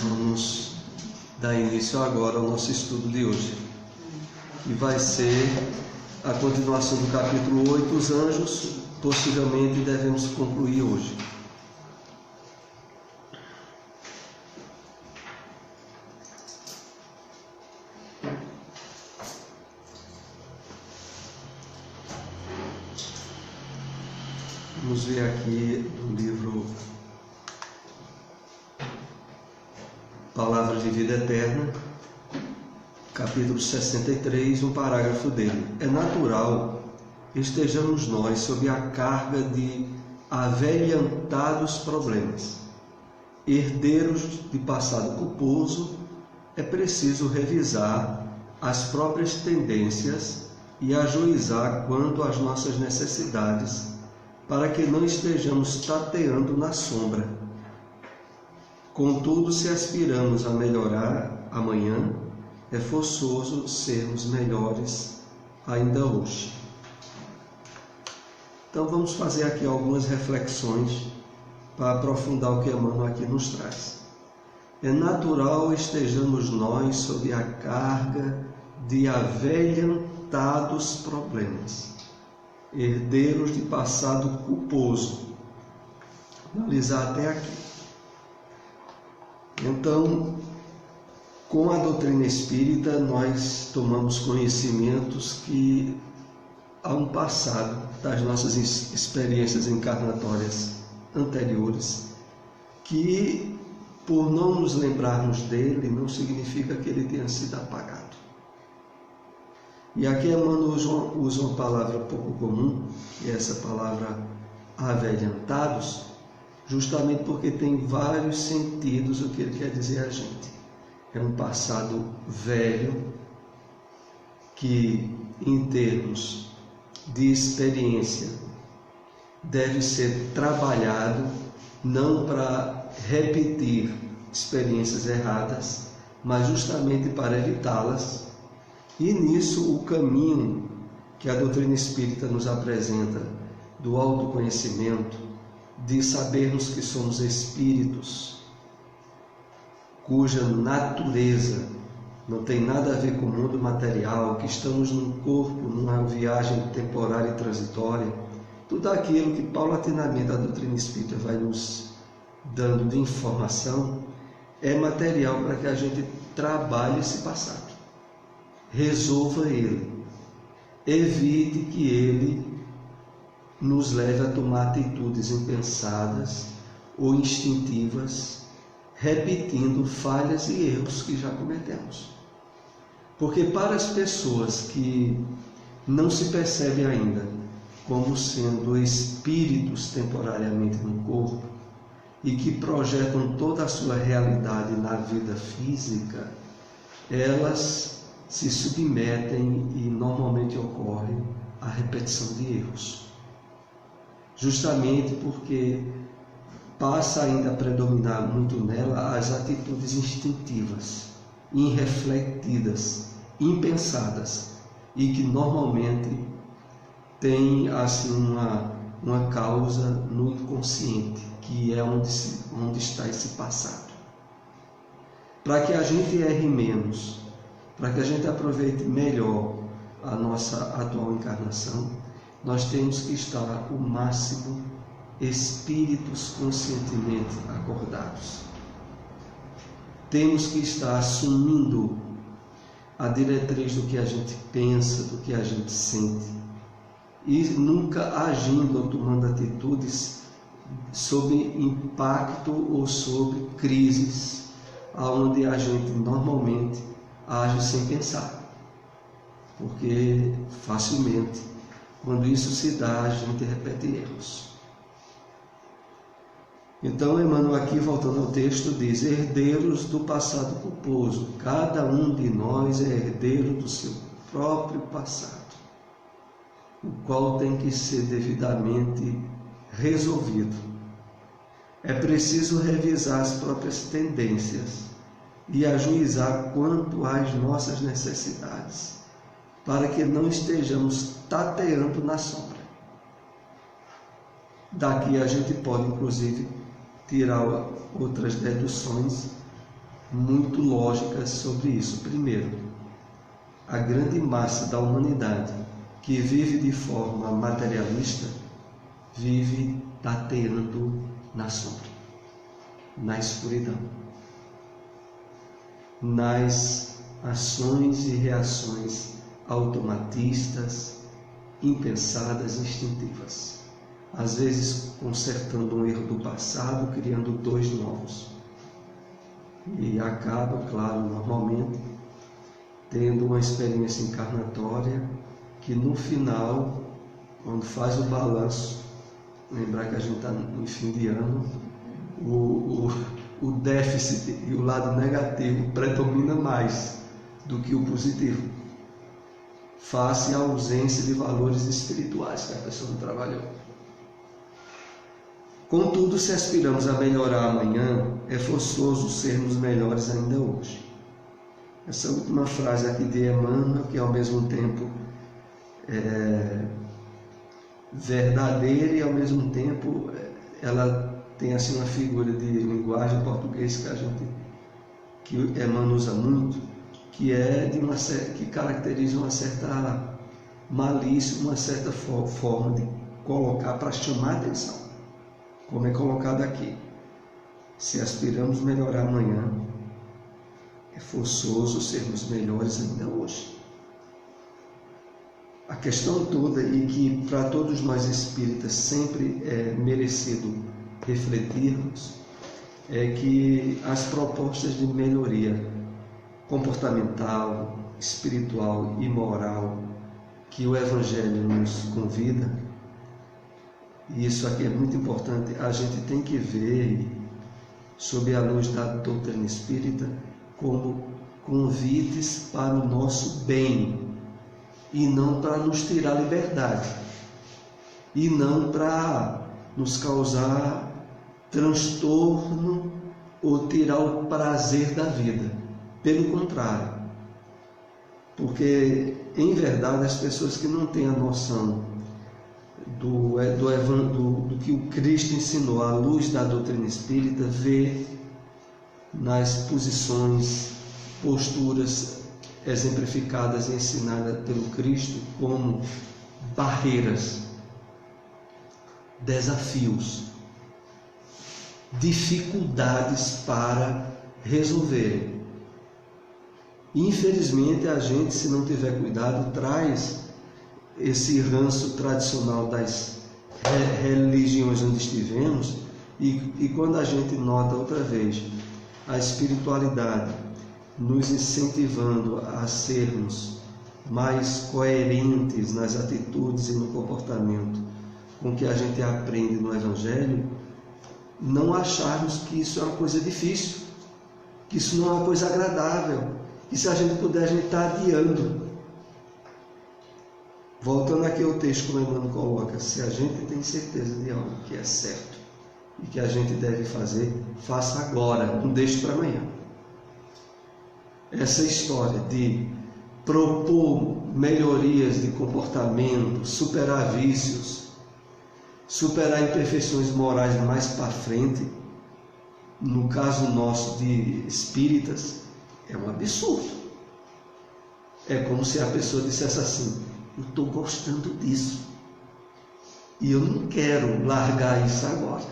Vamos dar início agora ao nosso estudo de hoje, que vai ser a continuação do capítulo 8, os anjos. Possivelmente devemos concluir hoje. Vamos ver aqui no livro Palavras de Vida Eterna, capítulo 63, um parágrafo dele. É natural estejamos nós sob a carga de avelhantados problemas. Herdeiros de passado culposo, é preciso revisar as próprias tendências e ajuizar quanto às nossas necessidades, para que não estejamos tateando na sombra. Contudo, se aspiramos a melhorar amanhã, é forçoso sermos melhores ainda hoje. Então vamos fazer aqui algumas reflexões para aprofundar o que Emmanuel aqui nos traz. É natural estejamos nós sob a carga de avelhantados problemas, herdeiros de passado culposo. Vou analisar até aqui. Então, com a doutrina espírita, nós tomamos conhecimentos que há um passado das nossas experiências encarnatórias anteriores, que, por não nos lembrarmos dele, não significa que ele tenha sido apagado. E aqui Emmanuel usa uma palavra pouco comum, que é essa palavra avelhantados, justamente porque tem vários sentidos o que ele quer dizer a gente. É um passado velho que, em termos de experiência, deve ser trabalhado não para repetir experiências erradas, mas justamente para evitá-las. E nisso o caminho que a doutrina espírita nos apresenta do autoconhecimento, de sabermos que somos espíritos cuja natureza não tem nada a ver com o mundo material, que estamos num corpo, numa viagem temporária e transitória, tudo aquilo que paulatinamente a doutrina espírita vai nos dando de informação é material para que a gente trabalhe esse passado, resolva ele, evite que ele nos leve a tomar atitudes impensadas ou instintivas, repetindo falhas e erros que já cometemos. Porque para as pessoas que não se percebem ainda como sendo espíritos temporariamente no corpo e que projetam toda a sua realidade na vida física, elas se submetem e normalmente ocorre a repetição de erros. Justamente porque passa ainda a predominar muito nela as atitudes instintivas, irrefletidas, impensadas, e que normalmente tem assim uma causa no inconsciente, que é onde está esse passado. Para que a gente erre menos, para que a gente aproveite melhor a nossa atual encarnação, nós temos que estar o máximo espíritos conscientemente acordados. Temos que estar assumindo a diretriz do que a gente pensa, do que a gente sente, e nunca agindo ou tomando atitudes sob impacto ou sob crises, onde a gente normalmente age sem pensar, porque facilmente, quando isso se dá, a gente repete erros. Então, Emmanuel aqui, voltando ao texto, diz: herdeiros do passado culposo. Cada um de nós é herdeiro do seu próprio passado, o qual tem que ser devidamente resolvido. É preciso revisar as próprias tendências e ajuizar quanto às nossas necessidades, para que não estejamos tateando na sombra. Daqui a gente pode, inclusive, tirar outras deduções muito lógicas sobre isso. Primeiro, a grande massa da humanidade que vive de forma materialista vive tateando na sombra, na escuridão, nas ações e reações automatistas, impensadas, instintivas. Às vezes consertando um erro do passado, criando dois novos. E acaba, claro, normalmente, tendo uma experiência encarnatória que no final, quando faz o balanço, lembrar que a gente está em fim de ano, o déficit e o lado negativo predomina mais do que o positivo, face à ausência de valores espirituais que a pessoa não trabalhou. Contudo, se aspiramos a melhorar amanhã, é forçoso sermos melhores ainda hoje. Essa última frase aqui de Emmanuel, que ao mesmo tempo é verdadeira e ao mesmo tempo ela tem assim uma figura de linguagem português que Emmanuel usa muito, que é que caracteriza uma certa malícia, uma certa forma de colocar para chamar a atenção. Como é colocado aqui: se aspiramos melhorar amanhã, é forçoso sermos melhores ainda hoje. A questão toda, e que para todos nós espíritas sempre é merecido refletirmos, é que as propostas de melhoria comportamental, espiritual e moral que o Evangelho nos convida, e isso aqui é muito importante, a gente tem que ver, sob a luz da doutrina espírita, como convites para o nosso bem, e não para nos tirar a liberdade, e não para nos causar transtorno ou tirar o prazer da vida. Pelo contrário, porque em verdade as pessoas que não têm a noção do que o Cristo ensinou à luz da doutrina espírita, vê nas posições, posturas exemplificadas e ensinadas pelo Cristo como barreiras, desafios, dificuldades para resolverem. Infelizmente, a gente, se não tiver cuidado, traz esse ranço tradicional das religiões onde estivemos, e quando a gente nota outra vez a espiritualidade nos incentivando a sermos mais coerentes nas atitudes e no comportamento com que a gente aprende no Evangelho, não acharmos que isso é uma coisa difícil, que isso não é uma coisa agradável, que se a gente puder, a gente está adiando. Voltando aqui ao texto, como Emmanuel coloca: se a gente tem certeza de algo que é certo e que a gente deve fazer, faça agora, não deixe para amanhã. Essa história de propor melhorias de comportamento, superar vícios, superar imperfeições morais mais para frente, no caso nosso de espíritas, é um absurdo. É como se a pessoa dissesse assim: eu estou gostando disso e eu não quero largar isso agora,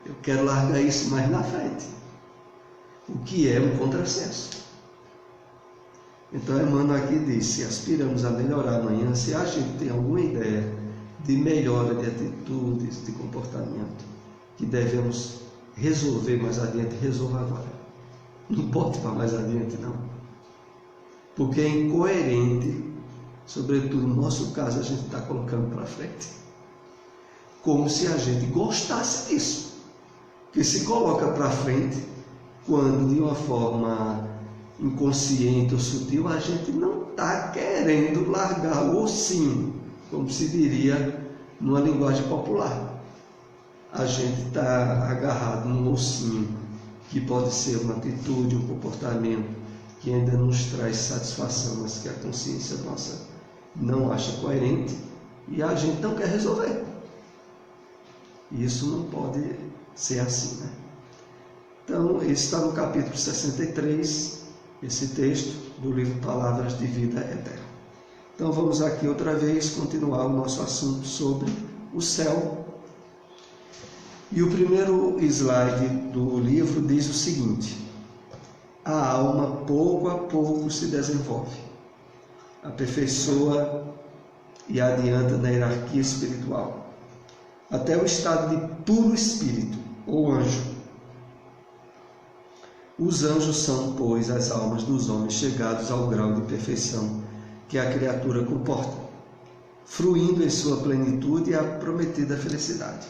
eu quero largar isso mais na frente, o que é um contrassenso. Então Emmanuel aqui diz: se aspiramos a melhorar amanhã, se a gente tem alguma ideia de melhora de atitudes, de comportamento que devemos resolver mais adiante, resolva agora, não bote para mais adiante não, porque é incoerente. Sobretudo no nosso caso, a gente está colocando para frente, como se a gente gostasse disso, que se coloca para frente quando, de uma forma inconsciente ou sutil, a gente não está querendo largar o ossinho, como se diria numa linguagem popular. A gente está agarrado num ossinho, que pode ser uma atitude, um comportamento que ainda nos traz satisfação, mas que a consciência nossa não acha coerente, e a gente não quer resolver. Isso não pode ser assim, né? Então, esse está no capítulo 63, esse texto do livro Palavras de Vida Eterna. Então, vamos aqui outra vez continuar o nosso assunto sobre o céu. E o primeiro slide do livro diz o seguinte: a alma pouco a pouco se desenvolve, aperfeiçoa e adianta na hierarquia espiritual, até o estado de puro espírito, ou anjo. Os anjos são, pois, as almas dos homens chegados ao grau de perfeição que a criatura comporta, fruindo em sua plenitude a prometida felicidade.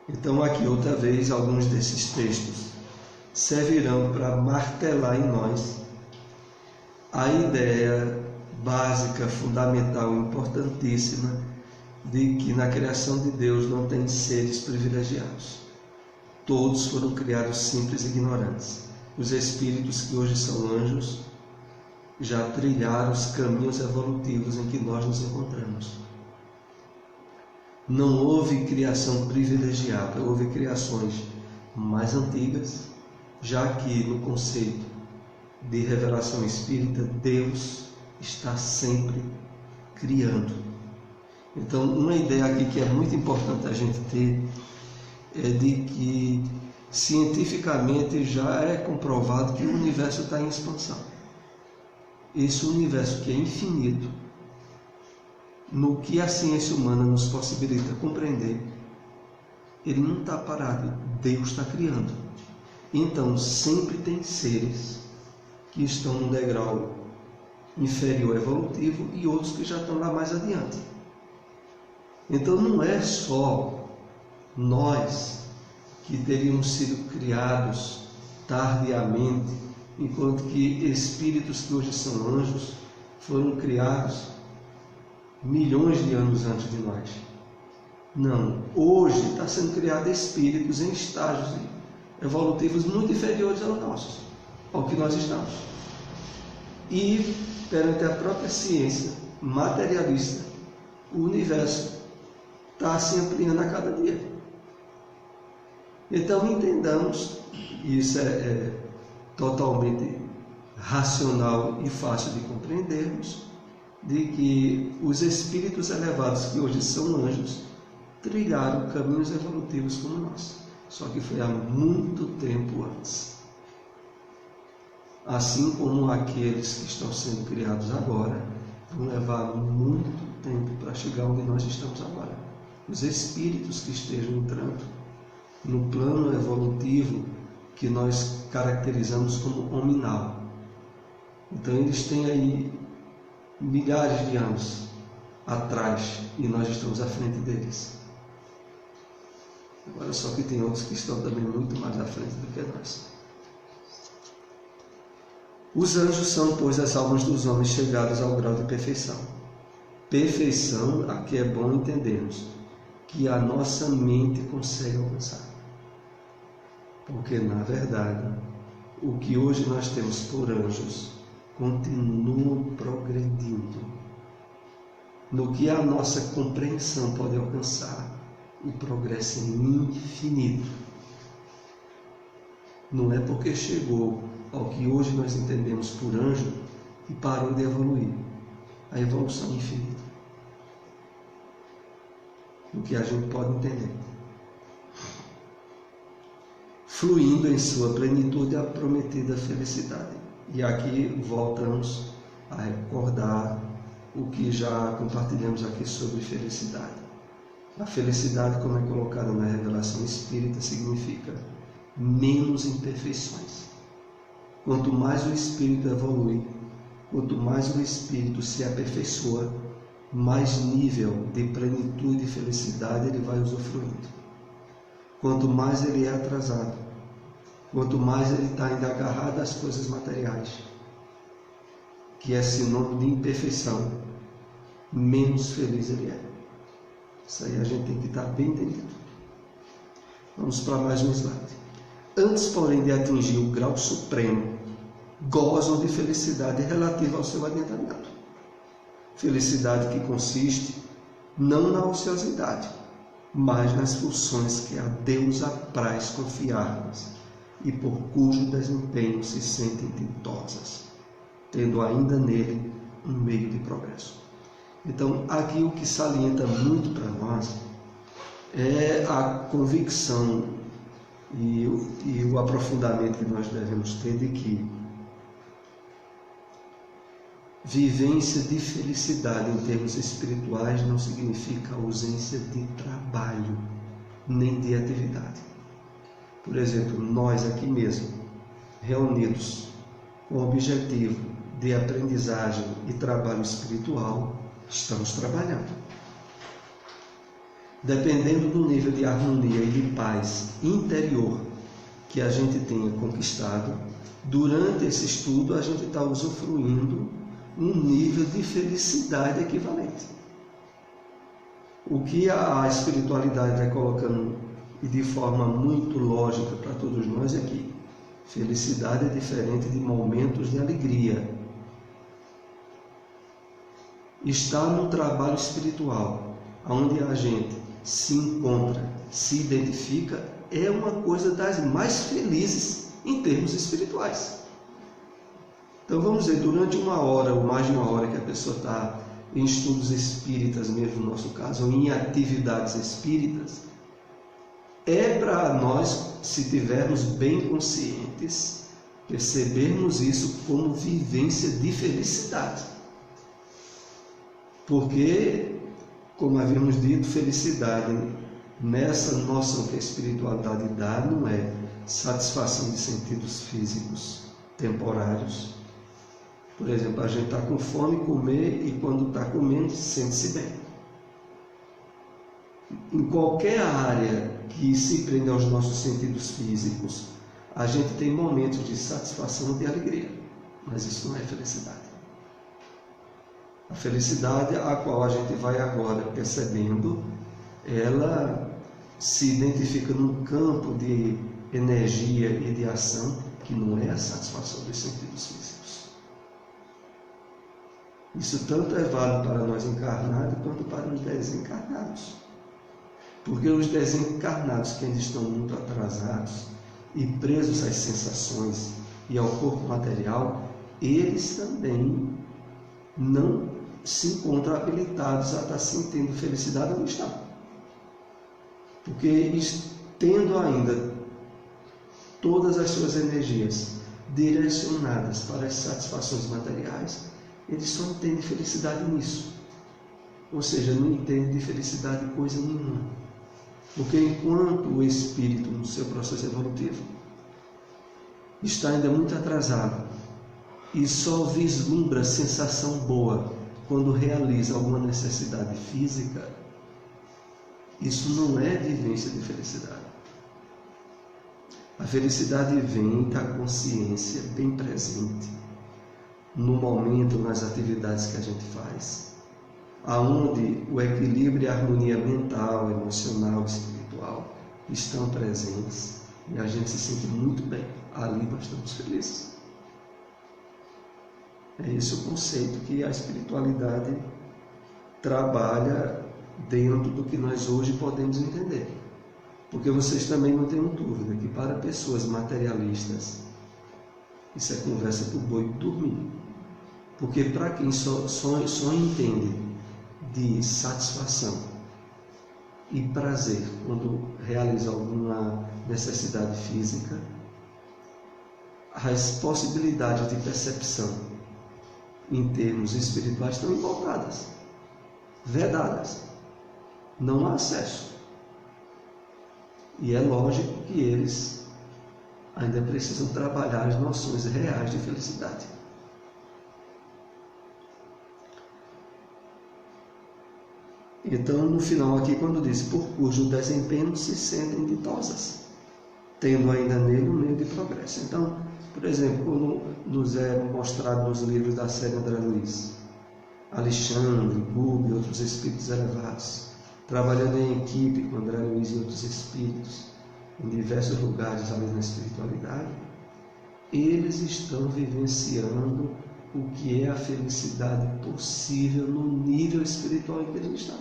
Então, aqui outra vez, alguns desses textos servirão para martelar em nós a ideia básica, fundamental, importantíssima de que na criação de Deus não tem seres privilegiados. Todos foram criados simples e ignorantes. Os espíritos que hoje são anjos já trilharam os caminhos evolutivos em que nós nos encontramos. Não houve criação privilegiada, houve criações mais antigas, já que no conceito de revelação espírita, Deus está sempre criando. Então, uma ideia aqui que é muito importante a gente ter é de que cientificamente já é comprovado que o universo está em expansão. Esse universo que é infinito, no que a ciência humana nos possibilita compreender, ele não está parado, Deus está criando. Então, sempre tem seres que estão no degrau inferior evolutivo e outros que já estão lá mais adiante. Então, não é só nós que teríamos sido criados tardiamente, enquanto que espíritos que hoje são anjos foram criados milhões de anos antes de nós. Não, hoje está sendo criado espíritos em estágios evolutivos muito inferiores aos nossos, ao que nós estamos. E, perante a própria ciência materialista, o universo está se ampliando a cada dia. Então, entendamos, e isso é totalmente racional e fácil de compreendermos, de que os espíritos elevados que hoje são anjos trilharam caminhos evolutivos como nós, só que foi há muito tempo antes. Assim como aqueles que estão sendo criados agora vão levar muito tempo para chegar onde nós estamos agora. Os espíritos que estejam entrando no plano evolutivo que nós caracterizamos como hominal. Então eles têm aí milhares de anos atrás e nós estamos à frente deles. Agora só que tem outros que estão também muito mais à frente do que nós. Os anjos são, pois, as almas dos homens chegados ao grau de perfeição. Perfeição, aqui é bom entendermos, que a nossa mente consegue alcançar. Porque, na verdade, o que hoje nós temos por anjos continua progredindo. No que a nossa compreensão pode alcançar, o progresso é infinito. Não é porque chegou ao que hoje nós entendemos por anjo e parou de evoluir. A evolução é infinita. O que a gente pode entender. Fluindo em sua plenitude a prometida felicidade. E aqui voltamos a recordar o que já compartilhamos aqui sobre felicidade. A felicidade, como é colocada na revelação espírita, significa menos imperfeições. Quanto mais o espírito evolui, quanto mais o espírito se aperfeiçoa, mais nível de plenitude e felicidade ele vai usufruindo. Quanto mais ele é atrasado, quanto mais ele está ainda agarrado às coisas materiais, que é sinônimo de imperfeição, menos feliz ele é. Isso aí a gente tem que estar bem entendido. Vamos para mais um slide. Antes, porém, de atingir o grau supremo, gozam de felicidade relativa ao seu adiantamento. Felicidade que consiste não na ociosidade, mas nas funções que a Deus apraz confiar-nos e por cujo desempenho se sentem ditosas, tendo ainda nele um meio de progresso. Então, aqui o que salienta muito para nós é a convicção e o aprofundamento que nós devemos ter de que vivência de felicidade em termos espirituais não significa ausência de trabalho, nem de atividade. Por exemplo, nós aqui mesmo, reunidos com o objetivo de aprendizagem e trabalho espiritual, estamos trabalhando. Dependendo do nível de harmonia e de paz interior que a gente tenha conquistado, durante esse estudo a gente está usufruindo um nível de felicidade equivalente. O que a espiritualidade vai colocando e de forma muito lógica para todos nós é que felicidade é diferente de momentos de alegria. Estar no trabalho espiritual, onde a gente se encontra, se identifica, é uma coisa das mais felizes em termos espirituais. Então vamos dizer, durante uma hora ou mais de uma hora que a pessoa está em estudos espíritas, mesmo no nosso caso, ou em atividades espíritas, é para nós, se tivermos bem conscientes, percebermos isso como vivência de felicidade. Porque, como havíamos dito, felicidade nessa noção que a espiritualidade dá não é satisfação de sentidos físicos temporários. Por exemplo, a gente está com fome, comer, e quando está comendo, sente-se bem. Em qualquer área que se prende aos nossos sentidos físicos, a gente tem momentos de satisfação e de alegria, mas isso não é felicidade. A felicidade a qual a gente vai agora percebendo, ela se identifica num campo de energia e de ação que não é a satisfação dos sentidos físicos. Isso tanto é válido para nós encarnados quanto para os desencarnados. Porque os desencarnados que ainda estão muito atrasados e presos às sensações e ao corpo material, eles também não se encontram habilitados a estar sentindo felicidade ou estão. Porque tendo ainda todas as suas energias direcionadas para as satisfações materiais, eles só entendem felicidade nisso. Ou seja, não entendem de felicidade coisa nenhuma. Porque enquanto o espírito, no seu processo evolutivo, está ainda muito atrasado e só vislumbra sensação boa quando realiza alguma necessidade física, isso não é vivência de felicidade. A felicidade vem da consciência bem presente, no momento, nas atividades que a gente faz, aonde o equilíbrio e a harmonia mental, emocional, espiritual estão presentes e a gente se sente muito bem. Ali nós estamos felizes. É esse o conceito que a espiritualidade trabalha dentro do que nós hoje podemos entender. Porque vocês também não tenham dúvida que para pessoas materialistas, isso é conversa para o boi dormir. Porque para quem só entende de satisfação e prazer quando realiza alguma necessidade física, as possibilidades de percepção em termos espirituais estão invocadas, vedadas, não há acesso. E é lógico que eles ainda precisam trabalhar as noções reais de felicidade. Então, no final aqui, quando diz, por cujo desempenho se sentem ditosas, tendo ainda nele um meio de progresso. Então, por exemplo, quando nos é mostrado nos livros da série André Luiz, Alexandre, Buber e outros espíritos elevados, trabalhando em equipe com André Luiz e outros espíritos, em diversos lugares ali na espiritualidade, eles estão vivenciando o que é a felicidade possível no nível espiritual em que ele está.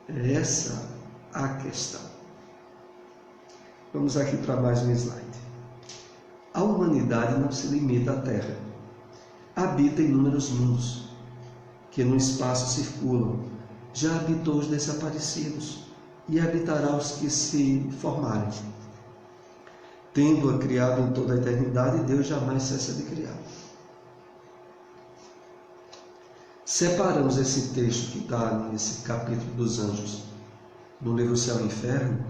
É essa a questão. Vamos aqui para mais um slide. A humanidade não se limita à Terra. Habita inúmeros mundos, que no espaço circulam. Já habitou os desaparecidos e habitará os que se formarem. Tendo-a criado em toda a eternidade, Deus jamais cessa de criar. Separamos esse texto que está nesse capítulo dos anjos, no livro Céu e Inferno,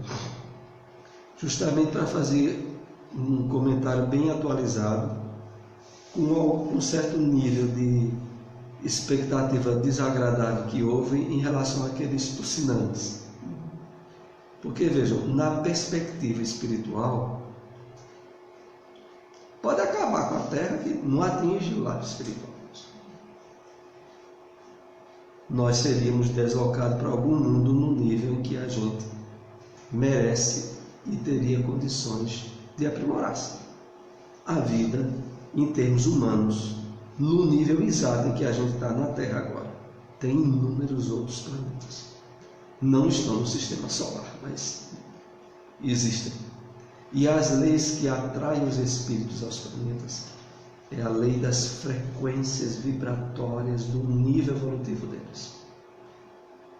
justamente para fazer um comentário bem atualizado, com um certo nível de expectativa desagradável que houve em relação àqueles tocinantes. Porque, vejam, na perspectiva espiritual, pode acabar com a Terra que não atinge o lado espiritual. Nós seríamos deslocados para algum mundo no nível em que a gente merece e teria condições de aprimorar-se. A vida, em termos humanos, no nível exato em que a gente está na Terra agora. Tem inúmeros outros planetas. Não estão no sistema solar, mas existem. E as leis que atraem os espíritos aos planetas é a lei das frequências vibratórias do nível evolutivo deles.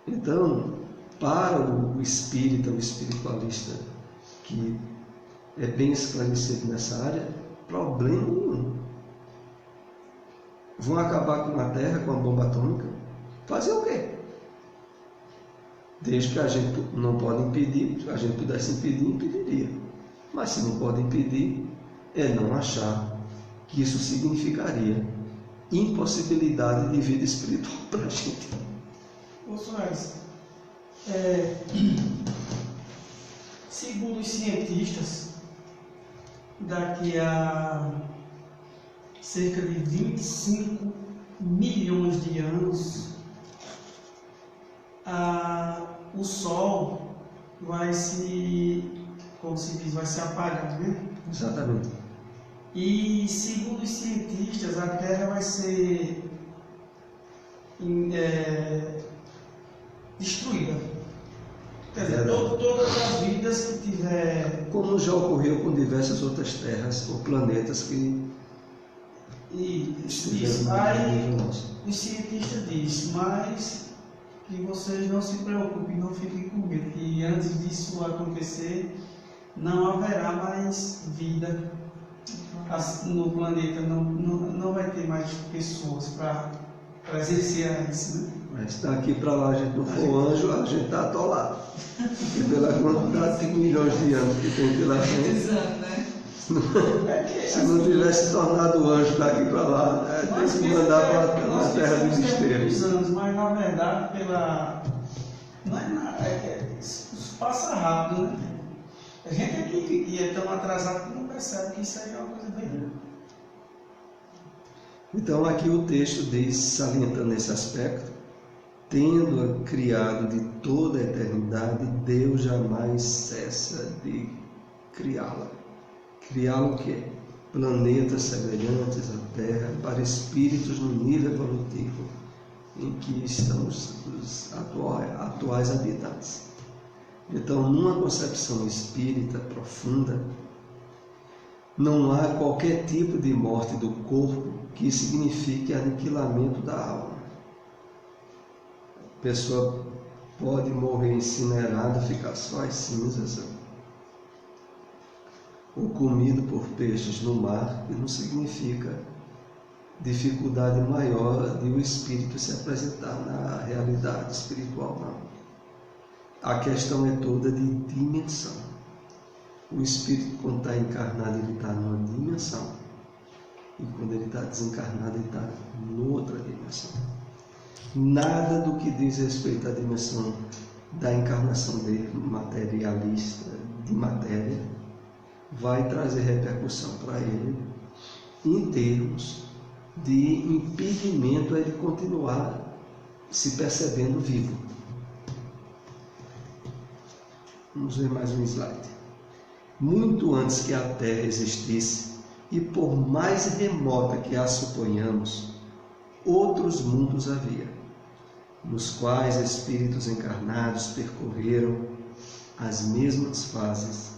Então, para o espírita, o espiritualista, que é bem esclarecido nessa área, problema nenhum. Vão acabar com a Terra, com a bomba atômica? Fazer o quê? Desde que a gente não pode impedir, se a gente pudesse impedir, impediria. Mas se não pode impedir, é não achar que isso significaria impossibilidade de vida espiritual para a gente. Ô Soares, segundo os cientistas, daqui a cerca de 25 milhões de anos, o Sol vai se, como se diz, vai se apagar, né? Exatamente. E segundo os cientistas, a Terra vai ser destruída. Quer dizer, todas as vidas que tiver... Como já ocorreu com diversas outras terras ou planetas que Isso. Aí o cientista diz, mas que vocês não se preocupem, não fiquem com medo, que antes disso acontecer, não haverá mais vida no planeta, não vai ter mais pessoas para presenciar isso, né? Mas daqui para lá a gente não for anjo, a gente está atolado. E pela quantidade de milhões de anos que tem pela frente. Exato, né? Se não tivesse tornado anjo daqui para lá, tem que mandar para uma terra de desterro. Anos, mas na verdade, não é nada, isso passa rápido, né? A gente aqui é tão atrasado que não percebe que isso aí é uma coisa bem. Então aqui o texto diz, salientando esse aspecto, tendo-a criado de toda a eternidade, Deus jamais cessa de criá-la. Criá-la o quê? Planetas semelhantes à Terra, para espíritos no nível evolutivo em que estão os atuais habitantes. Então, numa concepção espírita profunda, não há qualquer tipo de morte do corpo que signifique aniquilamento da alma. A pessoa pode morrer incinerada, ficar só as cinzas, ou comido por peixes no mar, que não significa dificuldade maior de o espírito se apresentar na realidade espiritual, não. A questão é toda de dimensão. O espírito, quando está encarnado, ele está numa dimensão. E quando ele está desencarnado, ele está noutra dimensão. Nada do que diz respeito à dimensão da encarnação dele, materialista, de matéria, vai trazer repercussão para ele em termos de impedimento a ele continuar se percebendo vivo. Vamos ver mais um slide. muito antes que a Terra existisse, e por mais remota que a suponhamos, outros mundos havia, nos quais espíritos encarnados percorreram as mesmas fases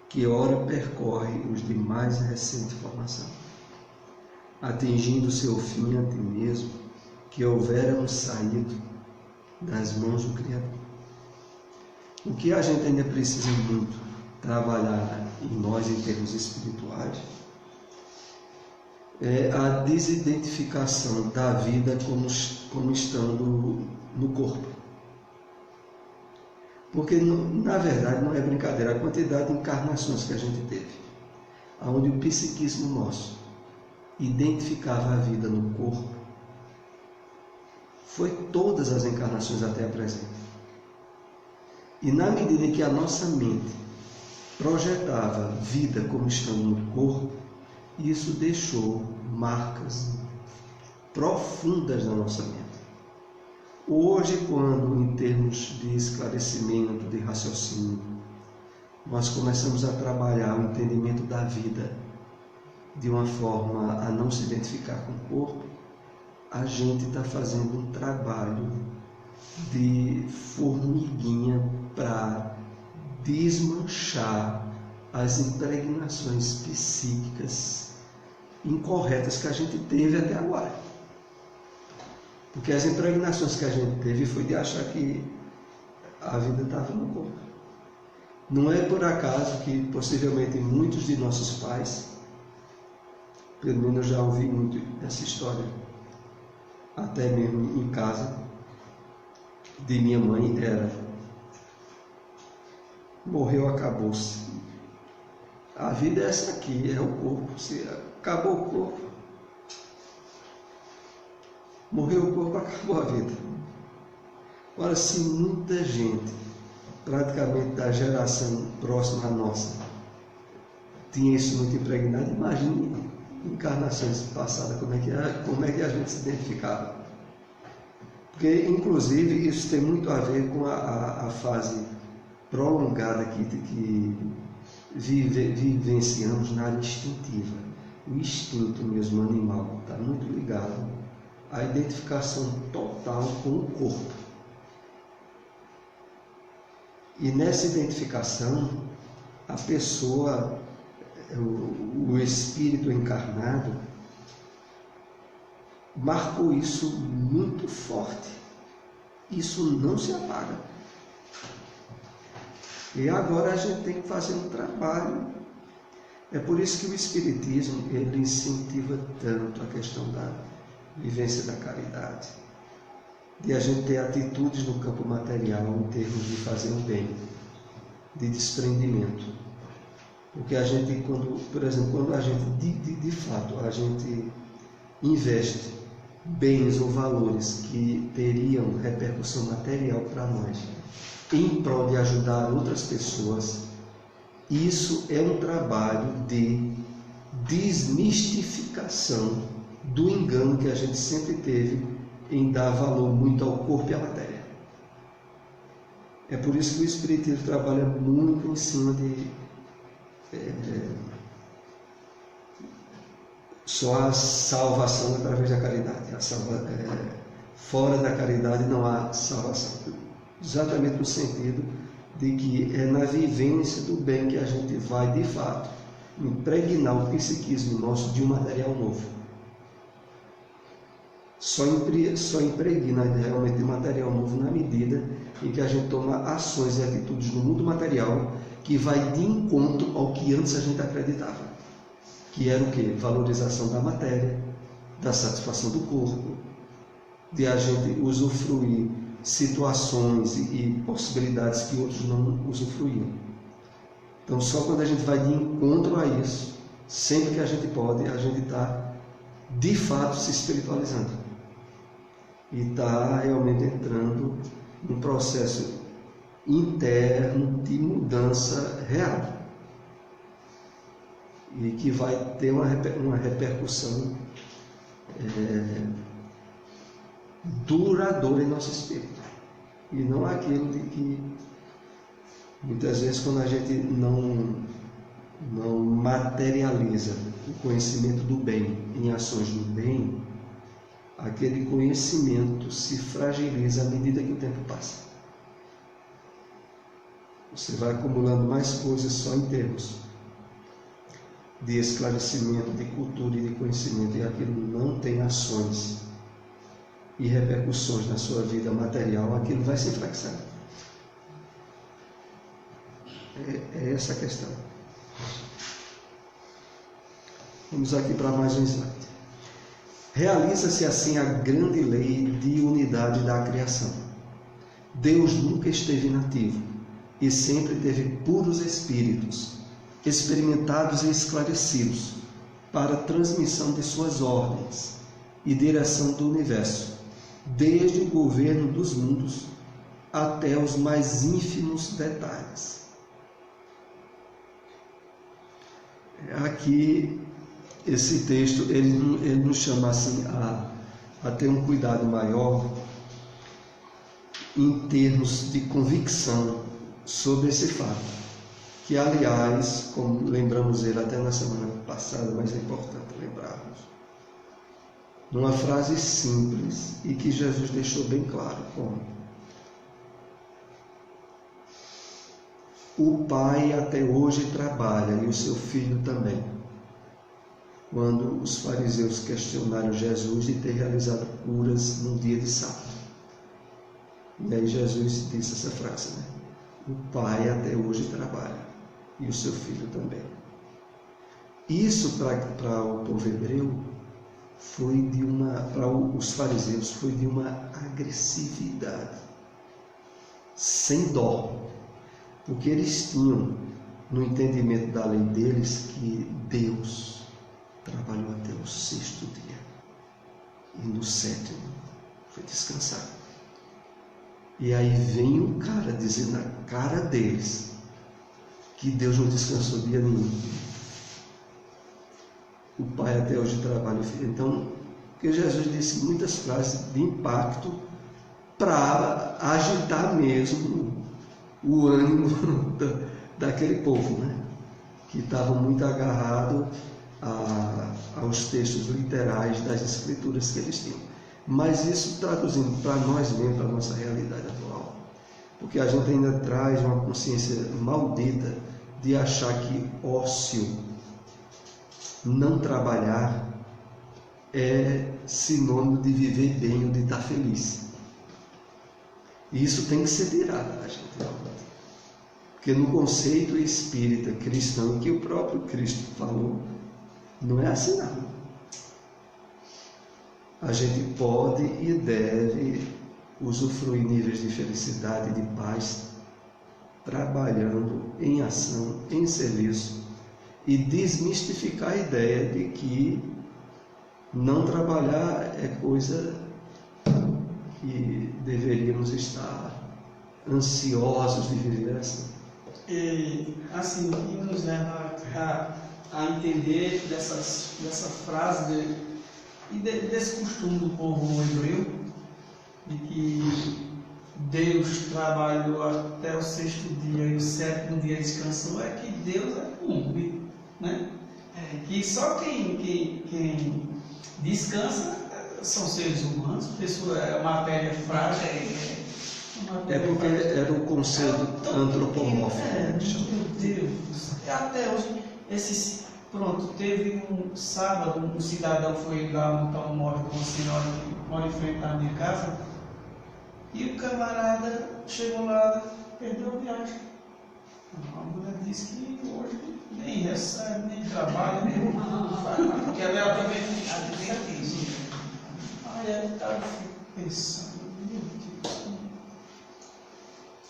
que ora percorre os de mais recente formação, atingindo seu fim ante mesmo que houvéramos saído das mãos do Criador. O que a gente ainda precisa muito trabalhar em nós em termos espirituais é a desidentificação da vida como estando no corpo. Porque, na verdade, não é brincadeira a quantidade de encarnações que a gente teve, onde o psiquismo nosso identificava a vida no corpo, foi todas as encarnações até a presente. E na medida em que a nossa mente projetava vida como estando no corpo, isso deixou marcas profundas na nossa mente. Hoje, quando em termos de esclarecimento, de raciocínio, nós começamos a trabalhar o entendimento da vida de uma forma a não se identificar com o corpo, a gente está fazendo um trabalho de formiguinha para desmanchar as impregnações psíquicas incorretas que a gente teve até agora. Porque as impregnações que a gente teve foi de achar que a vida estava no corpo. Não é por acaso que possivelmente muitos de nossos pais, pelo menos eu já ouvi muito essa história, até mesmo em casa, de minha mãe, era: morreu, acabou-se. A vida é essa aqui, é o corpo. Se acabou o corpo, morreu o corpo, acabou a vida. Ora, se muita gente, praticamente da geração próxima à nossa, tinha isso muito impregnado, imagine encarnações passadas, como é que a gente se identificava. Porque, inclusive, isso tem muito a ver com a fase prolongada que vivenciamos na área instintiva. O instinto mesmo animal está muito ligado à identificação total com o corpo. E nessa identificação, a pessoa, o espírito encarnado, marcou isso muito forte. Isso não se apaga. E agora a gente tem que fazer um trabalho. É por isso que o Espiritismo ele incentiva tanto a questão da vivência da caridade, de a gente ter atitudes no campo material em termos de fazer o bem, de desprendimento. Porque a gente, por exemplo, quando a gente, de fato, a gente investe bens ou valores que teriam repercussão material para nós, em prol de ajudar outras pessoas, isso é um trabalho de desmistificação do engano que a gente sempre teve em dar valor muito ao corpo e à matéria. É por isso que o Espiritismo trabalha muito em cima de só a salvação através da caridade. Fora da caridade não há salvação. Exatamente no sentido de que é na vivência do bem que a gente vai, de fato, impregnar o psiquismo nosso de um material novo. Só impregna realmente de material novo na medida em que a gente toma ações e atitudes no mundo material que vai de encontro ao que antes a gente acreditava. Que era o quê? Valorização da matéria, da satisfação do corpo, de a gente usufruir situações e possibilidades que outros não usufruíam. Então, só quando a gente vai de encontro a isso, sempre que a gente pode, a gente está, de fato, se espiritualizando. E está realmente entrando num processo interno de mudança real. E que vai ter uma repercussão duradoura em nosso espírito. E não aquilo de que muitas vezes, quando a gente não não materializa o conhecimento do bem em ações do bem, aquele conhecimento se fragiliza à medida que o tempo passa. Você vai acumulando mais coisas só em termos de esclarecimento, de cultura e de conhecimento, e aquilo não tem ações e repercussões na sua vida material, aquilo vai se enfraquecendo. É essa a questão. Vamos aqui para mais um slide. Realiza-se assim a grande lei de unidade da criação. Deus nunca esteve inativo e sempre teve puros espíritos, experimentados e esclarecidos, para a transmissão de suas ordens e direção do universo, desde o governo dos mundos até os mais ínfimos detalhes. Aqui, esse texto, ele nos chama assim a ter um cuidado maior em termos de convicção sobre esse fato, que aliás, como lembramos ele até na semana passada, mas é importante lembrarmos, numa frase simples e que Jesus deixou bem claro como: o Pai até hoje trabalha e o seu Filho também. Quando os fariseus questionaram Jesus de ter realizado curas no dia de sábado. E aí Jesus disse essa frase, né? O Pai até hoje trabalha e o seu Filho também. Isso para o povo hebreu foi para os fariseus foi de uma agressividade, sem dó, porque eles tinham no entendimento da lei deles que Deus trabalhou até o 6º dia e no 7º foi descansar. E aí vem um cara dizendo na cara deles que Deus não descansou dia nenhum. O Pai até hoje trabalha o Filho. Então, porque Jesus disse muitas frases de impacto para agitar mesmo o ânimo daquele povo, né? Que estava muito agarrado aos textos literais das escrituras que eles tinham. Mas isso traduzindo para nós mesmos, para a nossa realidade atual, porque a gente ainda traz uma consciência maldita de achar que ócio, não trabalhar, é sinônimo de viver bem ou de estar feliz. E isso tem que ser tirado da gente, porque no conceito espírita cristão que o próprio Cristo falou, não é assim não. A gente pode e deve usufruir níveis de felicidade e de paz trabalhando em ação, em serviço, e desmistificar a ideia de que não trabalhar é coisa que deveríamos estar ansiosos de viver assim. E assim, o que nos leva a entender dessa frase e desse costume do povo hebreu, de que Deus trabalhou até o 6º dia e o 7º dia descansou, é que Deus é homem, né? Que só quem descansa são seres humanos, pessoa, é matéria frágil. É porque era o conceito antropomórfico. Meu Deus, até hoje, pronto, teve um sábado, um cidadão foi lá montar um móvel com uma senhora que mora em frente à minha casa, e o camarada chegou lá, perdeu a viagem. A mulher disse que hoje nem recebe, nem trabalha, nem faz nada, porque ela também não isso. Aí eu estava pensando, meu Deus,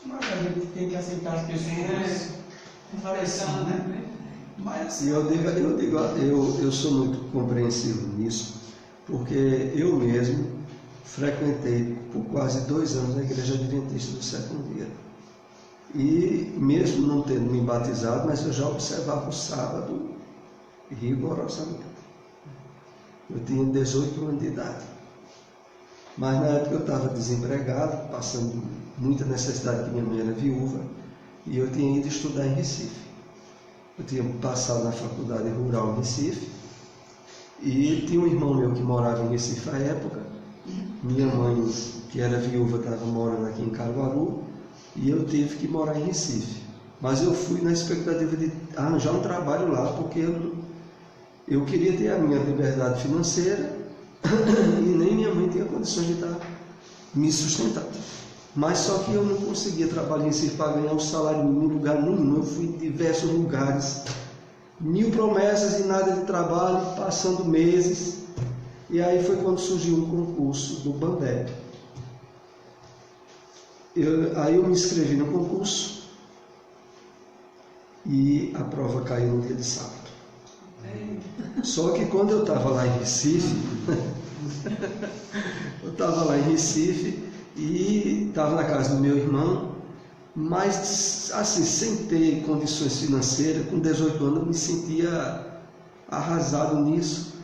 mas a gente tem que aceitar as pessoas falecendo, né? Mas eu sou muito compreensivo nisso, porque eu mesmo frequentei por quase 2 anos a Igreja Adventista do 7º dia. E mesmo não tendo me batizado, mas eu já observava o sábado rigorosamente. Eu tinha 18 anos de idade. Mas na época eu estava desempregado, passando muita necessidade, que minha mãe era viúva, e eu tinha ido estudar em Recife. Eu tinha passado na faculdade rural em Recife, e tinha um irmão meu que morava em Recife à época. Minha mãe, que era viúva, estava morando aqui em Caruaru, e eu tive que morar em Recife. Mas eu fui na expectativa de arranjar um trabalho lá, porque eu queria ter a minha liberdade financeira e nem minha mãe tinha condições de estar me sustentando. Mas só que eu não conseguia trabalhar em Recife para ganhar um salário mínimo em lugar nenhum. Eu fui em diversos lugares, 1000 promessas e nada de trabalho, passando meses. E aí foi quando surgiu um concurso do Bandep. Aí eu me inscrevi no concurso e a prova caiu no dia de sábado. Só que quando eu estava lá em Recife, e estava na casa do meu irmão, mas assim, sem ter condições financeiras, com 18 anos eu me sentia arrasado nisso.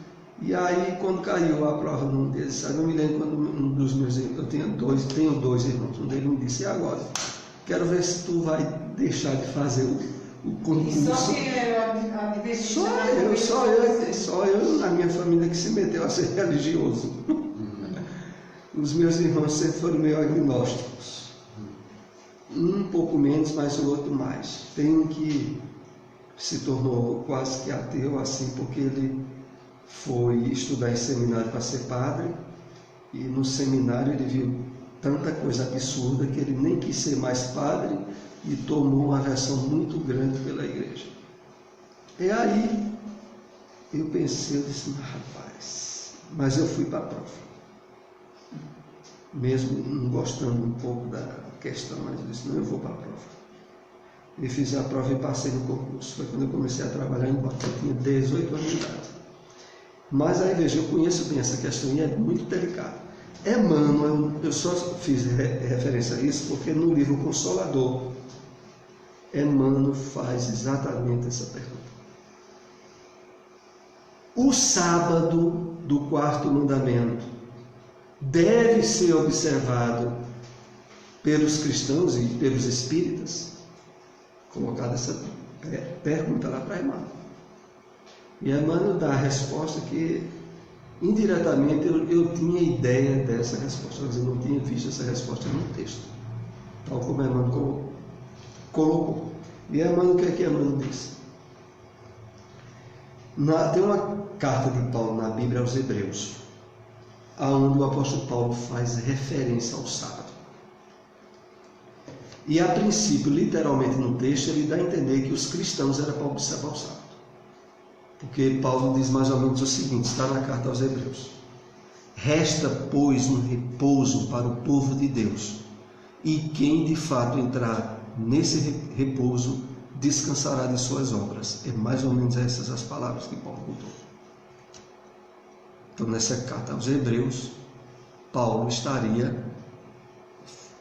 E aí quando caiu a prova num deles, eu me lembro quando um dos meus irmãos, eu tenho dois irmãos, um deles me disse: e agora? Quero ver se tu vai deixar de fazer o concurso. E só quem era adventista? Só eu na minha família que se meteu a ser religioso. Os meus irmãos sempre foram meio agnósticos. Um pouco menos, mas o outro mais. Tem um que se tornou quase que ateu, assim, porque ele foi estudar em seminário para ser padre, e no seminário ele viu tanta coisa absurda que ele nem quis ser mais padre e tomou uma aversão muito grande pela igreja. E aí eu pensei, eu disse: rapaz, mas eu fui para a prova. Mesmo não gostando um pouco da questão, mas eu disse: não, eu vou para a prova. E fiz a prova e passei no concurso. Foi quando eu comecei a trabalhar em banco. Eu tinha 18 anos de idade. Mas aí, veja, eu conheço bem essa questão e é muito delicada. Emmanuel, eu só fiz referência a isso porque no livro Consolador, Emmanuel faz exatamente essa pergunta. O sábado do quarto mandamento deve ser observado pelos cristãos e pelos espíritas? Colocada essa pergunta lá para Emmanuel. E Emmanuel dá a resposta que, indiretamente, eu tinha ideia dessa resposta, mas eu não tinha visto essa resposta no texto, tal como Emmanuel colocou. E Emmanuel, o que é que Emmanuel disse? Tem uma carta de Paulo na Bíblia aos Hebreus, onde o apóstolo Paulo faz referência ao sábado. E a princípio, literalmente no texto, ele dá a entender que os cristãos eram para observar o sábado. Porque Paulo diz mais ou menos o seguinte, está na carta aos Hebreus: resta, pois, um repouso para o povo de Deus, e quem de fato entrar nesse repouso descansará de suas obras. É mais ou menos essas as palavras que Paulo botou. Então, nessa carta aos Hebreus, Paulo estaria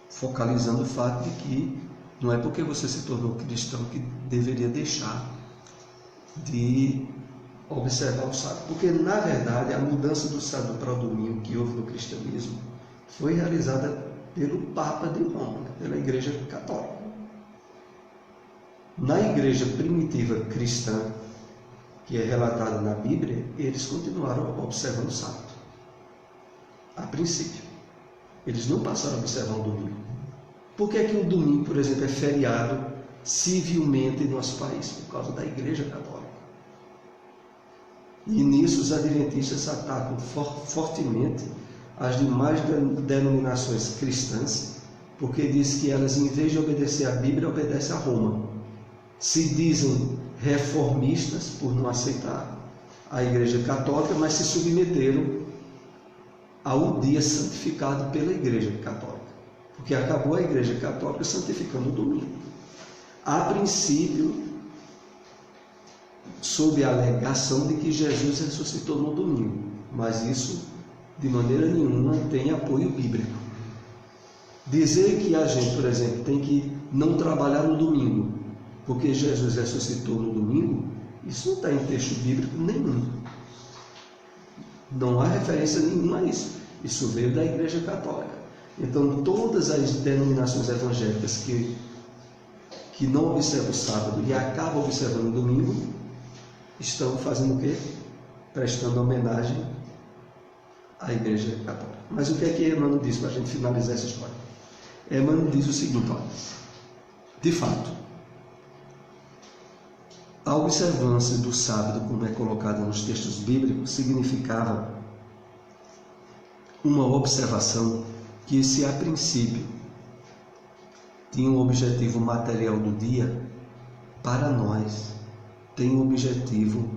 focalizando o fato de que não é porque você se tornou cristão que deveria deixar de observar o sábado. Porque, na verdade, a mudança do sábado para o domingo que houve no cristianismo foi realizada pelo Papa de Roma, pela Igreja Católica. Na igreja primitiva cristã, que é relatada na Bíblia, eles continuaram observando o sábado. A princípio. Eles não passaram a observar o domingo. Por que é que o domingo, por exemplo, é feriado civilmente em nosso país? Por causa da Igreja Católica. E nisso os adventistas atacam fortemente as demais denominações cristãs, porque diz que elas, em vez de obedecer à Bíblia, obedecem a Roma. Se dizem reformistas por não aceitar a Igreja Católica, mas se submeteram ao dia santificado pela Igreja Católica, porque acabou a Igreja Católica santificando o domingo. A princípio, sob a alegação de que Jesus ressuscitou no domingo, mas isso de maneira nenhuma tem apoio bíblico. Dizer que a gente, por exemplo, tem que não trabalhar no domingo porque Jesus ressuscitou no domingo, isso não está em texto bíblico nenhum. Não há referência nenhuma a isso. Isso veio da Igreja Católica. Então, todas as denominações evangélicas que não observam o sábado e acabam observando o domingo, estão fazendo o quê? Prestando homenagem à Igreja Católica. Mas o que é que Emmanuel diz para a gente finalizar essa história? Emmanuel diz o seguinte, olha, de fato, a observância do sábado, como é colocada nos textos bíblicos, significava uma observação que, se a princípio tinha um objetivo material do dia, para nós tem o objetivo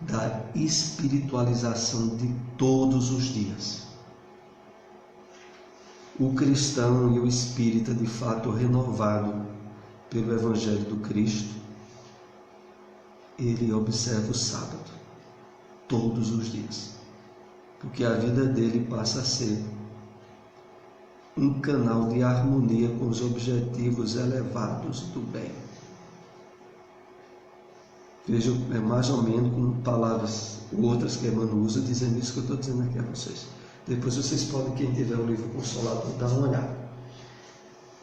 da espiritualização de todos os dias. O cristão e o espírita, de fato renovado pelo Evangelho do Cristo, ele observa o sábado todos os dias, porque a vida dele passa a ser um canal de harmonia com os objetivos elevados do bem. Vejam, é mais ou menos com palavras outras que Emmanuel usa, dizendo isso que eu estou dizendo aqui a vocês. Depois vocês podem, quem tiver o livro Consolador, dar uma olhada.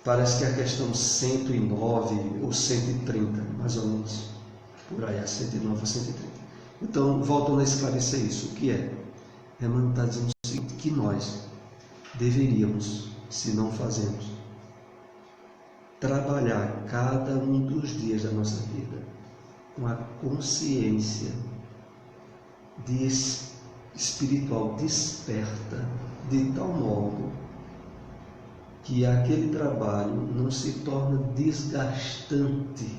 Parece que é a questão 109 ou 130, mais ou menos, por aí, a 109 ou 130. Então, voltando a esclarecer isso, o que é? Emmanuel está dizendo o seguinte, que nós deveríamos, se não fazemos, trabalhar cada um dos dias da nossa vida com a consciência espiritual desperta, de tal modo que aquele trabalho não se torna desgastante,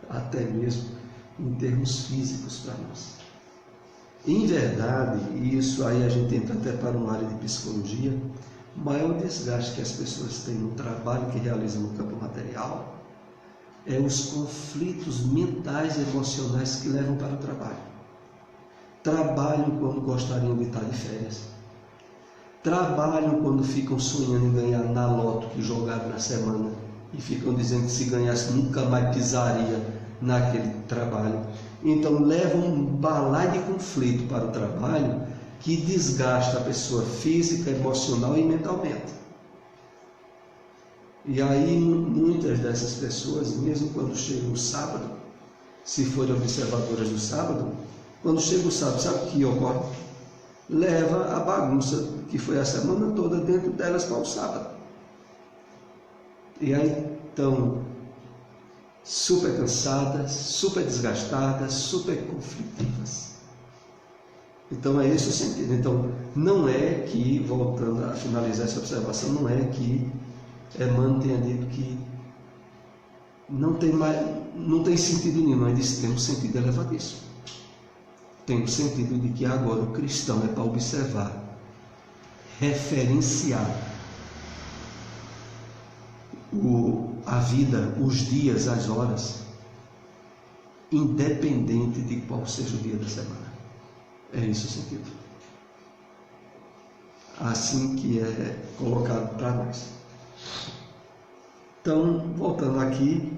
até mesmo em termos físicos para nós. Em verdade, e isso aí a gente entra até para uma área de psicologia, o maior desgaste que as pessoas têm no trabalho que realizam no campo material é os conflitos mentais e emocionais que levam para o trabalho. Trabalham quando gostariam de estar de férias. Trabalham quando ficam sonhando em ganhar na loto que jogaram na semana e ficam dizendo que se ganhasse nunca mais pisaria naquele trabalho. Então levam um balaio de conflito para o trabalho que desgasta a pessoa física, emocional e mentalmente. E aí muitas dessas pessoas, mesmo quando chega o sábado, se forem observadoras do sábado, quando chega o sábado, sabe o que ocorre? Leva a bagunça que foi a semana toda dentro delas para o sábado. E aí estão super cansadas, super desgastadas, super conflitivas. Então é esse o sentido. Então não é que, voltando a finalizar essa observação, não é que Emmanuel tenha dito que não tem sentido nenhum, ele disse que tem um sentido elevadíssimo. Tem o sentido de que agora o cristão é para observar, referenciar a vida, os dias, as horas, independente de qual seja o dia da semana. É esse o sentido. Assim que é colocado para nós. Então, voltando aqui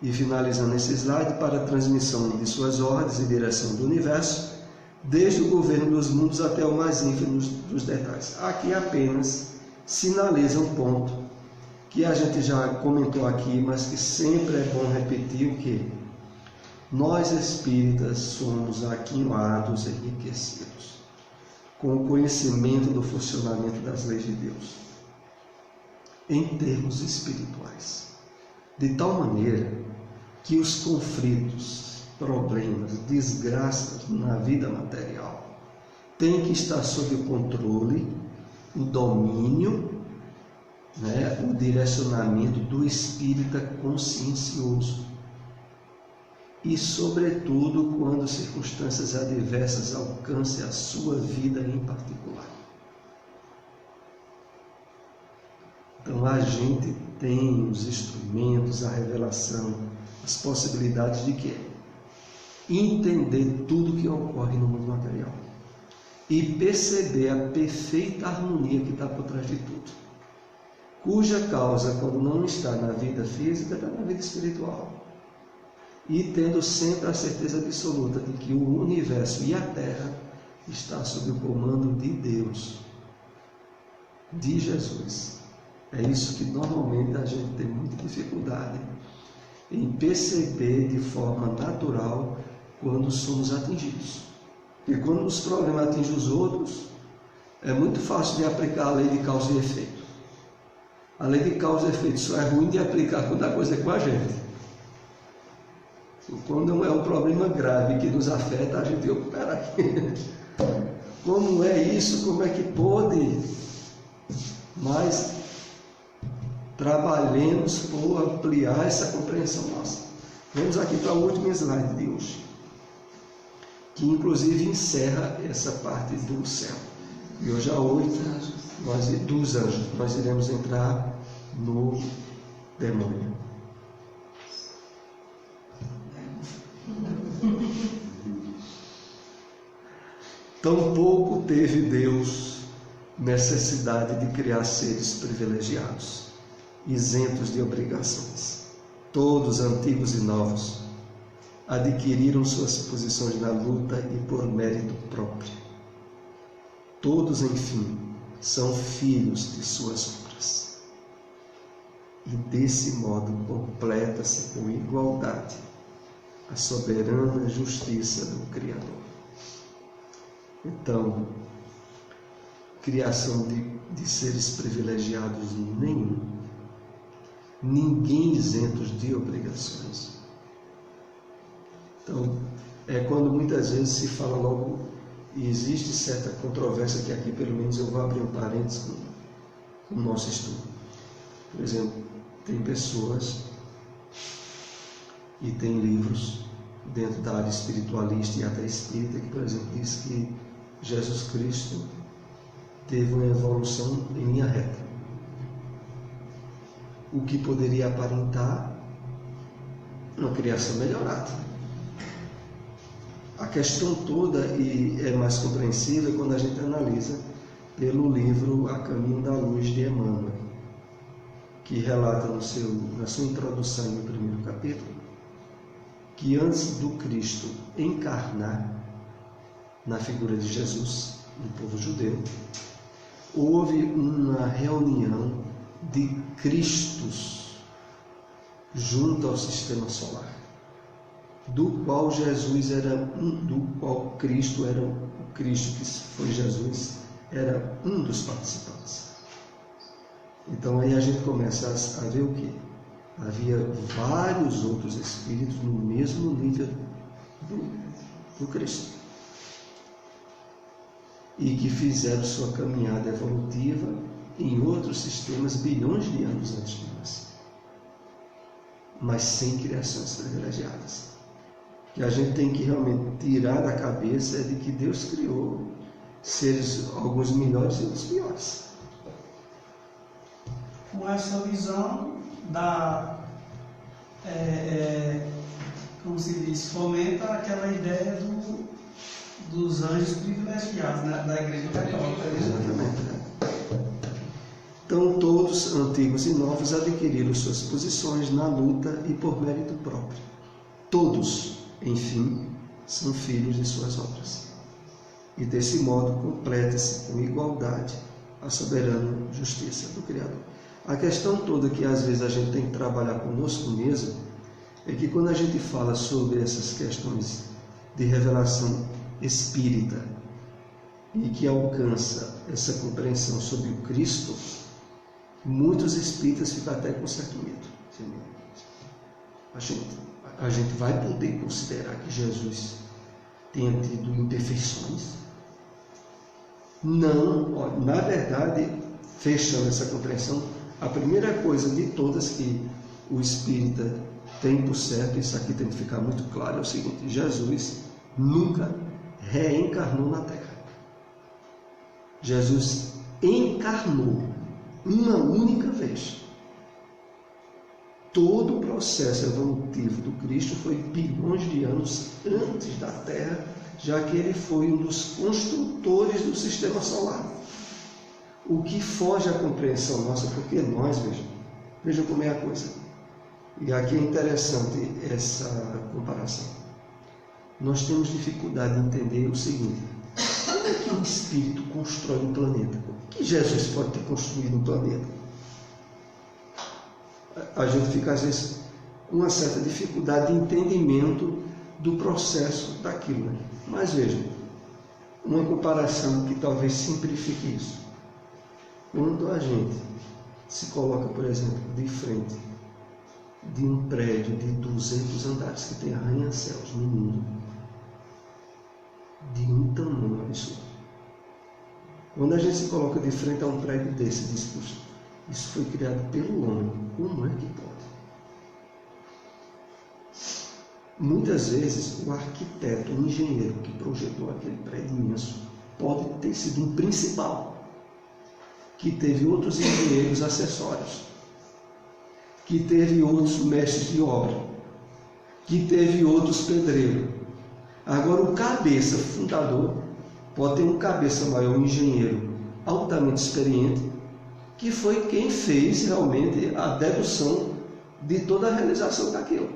e finalizando esse slide, para a transmissão de suas ordens e direção do universo, desde o governo dos mundos até o mais ínfimo dos detalhes. Aqui apenas sinaliza um ponto que a gente já comentou aqui, mas que sempre é bom repetir, o que? Nós espíritas somos aquinhoados e enriquecidos com o conhecimento do funcionamento das leis de Deus, em termos espirituais, de tal maneira que os conflitos, problemas, desgraças na vida material têm que estar sob o controle, o domínio, o direcionamento do espírita consciencioso. E, sobretudo, quando circunstâncias adversas alcancem a sua vida em particular. Então, a gente tem os instrumentos, a revelação, as possibilidades de quê? Entender tudo que ocorre no mundo material e perceber a perfeita harmonia que está por trás de tudo, cuja causa, quando não está na vida física, está na vida espiritual. E tendo sempre a certeza absoluta de que o universo e a Terra está sob o comando de Deus, de Jesus. É isso que normalmente a gente tem muita dificuldade em perceber de forma natural quando somos atingidos. E quando os problemas atingem os outros, é muito fácil de aplicar a lei de causa e efeito. A lei de causa e efeito só é ruim de aplicar quando a coisa é com a gente. Quando é um problema grave que nos afeta, a gente diz, peraí, como é isso? Como é que pode? Mas trabalhemos por ampliar essa compreensão nossa. Vamos aqui para o último slide de hoje, que inclusive encerra essa parte do céu. E hoje, a 8, dos anjos, nós iremos entrar no demônio. Tampouco teve Deus necessidade de criar seres privilegiados, isentos de obrigações. Todos, antigos e novos, adquiriram suas posições na luta e por mérito próprio. Todos, enfim, são filhos de suas obras. E desse modo completa-se com igualdade a soberana justiça do Criador. Então, criação de seres privilegiados nenhum, ninguém isentos de obrigações. Então, é quando muitas vezes se fala logo, e existe certa controvérsia, que aqui pelo menos eu vou abrir um parênteses com o nosso estudo. Por exemplo, tem pessoas e tem livros dentro da área espiritualista e até espírita que, por exemplo, diz que Jesus Cristo teve uma evolução em linha reta, o que poderia aparentar uma criação melhorada. A questão toda, e é mais compreensível quando a gente analisa pelo livro A Caminho da Luz de Emmanuel, que relata na sua introdução no primeiro capítulo, que antes do Cristo encarnar na figura de Jesus, no povo judeu, houve uma reunião de Cristos junto ao sistema solar, do qual Jesus era do qual Cristo era o Cristo que foi Jesus, era um dos participantes. Então aí a gente começa a ver o que? Havia vários outros espíritos no mesmo nível do Cristo, e que fizeram sua caminhada evolutiva em outros sistemas bilhões de anos antes de nós, mas sem criações privilegiadas. O que a gente tem que realmente tirar da cabeça é de que Deus criou seres, alguns melhores e outros piores. Com essa visão como se diz, fomenta aquela ideia dos anjos privilegiados, né, da Igreja Católica. Exatamente. Então, todos, antigos e novos, adquiriram suas posições na luta e por mérito próprio. Todos, enfim, são filhos de suas obras. E desse modo completa-se com igualdade a soberana justiça do Criador. A questão toda que às vezes a gente tem que trabalhar conosco mesmo é que quando a gente fala sobre essas questões de revelação espírita e que alcança essa compreensão sobre o Cristo, muitos espíritas ficam até com certo medo. A gente vai poder considerar que Jesus tenha tido imperfeições? Não, na verdade, fechando essa compreensão, a primeira coisa de todas que o espírita tem por certo, isso aqui tem que ficar muito claro, é o seguinte: Jesus nunca reencarnou na Terra. Jesus encarnou uma única vez. Todo o processo evolutivo do Cristo foi bilhões de anos antes da Terra, já que ele foi um dos construtores do sistema solar. O que foge à compreensão nossa, porque nós, vejam como é a coisa. E aqui é interessante essa comparação. Nós temos dificuldade de entender o seguinte: como é que um espírito constrói um planeta? Como é que Jesus pode ter construído um planeta? A gente fica às vezes uma certa dificuldade de entendimento do processo daquilo. Né? Mas vejam, uma comparação que talvez simplifique isso. Quando a gente se coloca, por exemplo, de frente de um prédio de 200 andares que tem arranha-céus no mundo, de um tamanho absurdo. Quando a gente se coloca de frente a um prédio desse, diz, puxa, isso foi criado pelo homem, como é que pode? Muitas vezes o arquiteto, o engenheiro que projetou aquele prédio imenso, pode ter sido um principal, que teve outros engenheiros acessórios, que teve outros mestres de obra, que teve outros pedreiros. Agora o cabeça fundador pode ter um cabeça maior, um engenheiro altamente experiente, que foi quem fez realmente a dedução de toda a realização daquilo.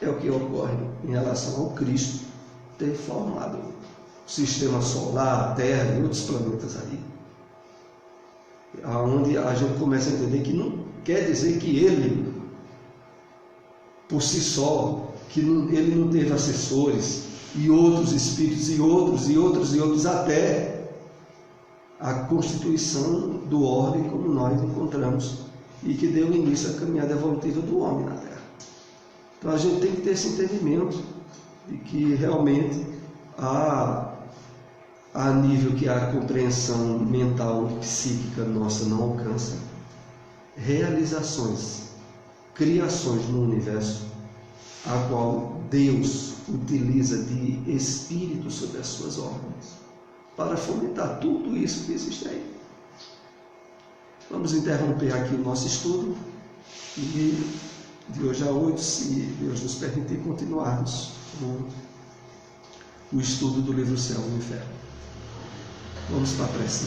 É o que ocorre em relação ao Cristo ter formado o sistema solar, a Terra e outros planetas aí. Onde a gente começa a entender que não quer dizer que ele, por si só, que ele não teve assessores e outros espíritos e outros, até a constituição do ordem como nós encontramos e que deu início à caminhada evolutiva do homem na Terra. Então a gente tem que ter esse entendimento de que realmente a nível que a compreensão mental e psíquica nossa não alcança, realizações, criações no universo, a qual Deus utiliza de espírito sobre as suas ordens, para fomentar tudo isso que existe aí. Vamos interromper aqui o nosso estudo e de hoje a 8, se Deus nos permitir, continuarmos com o estudo do livro Céu e Inferno. Vamos para a prece.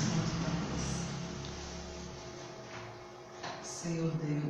Senhor Deus,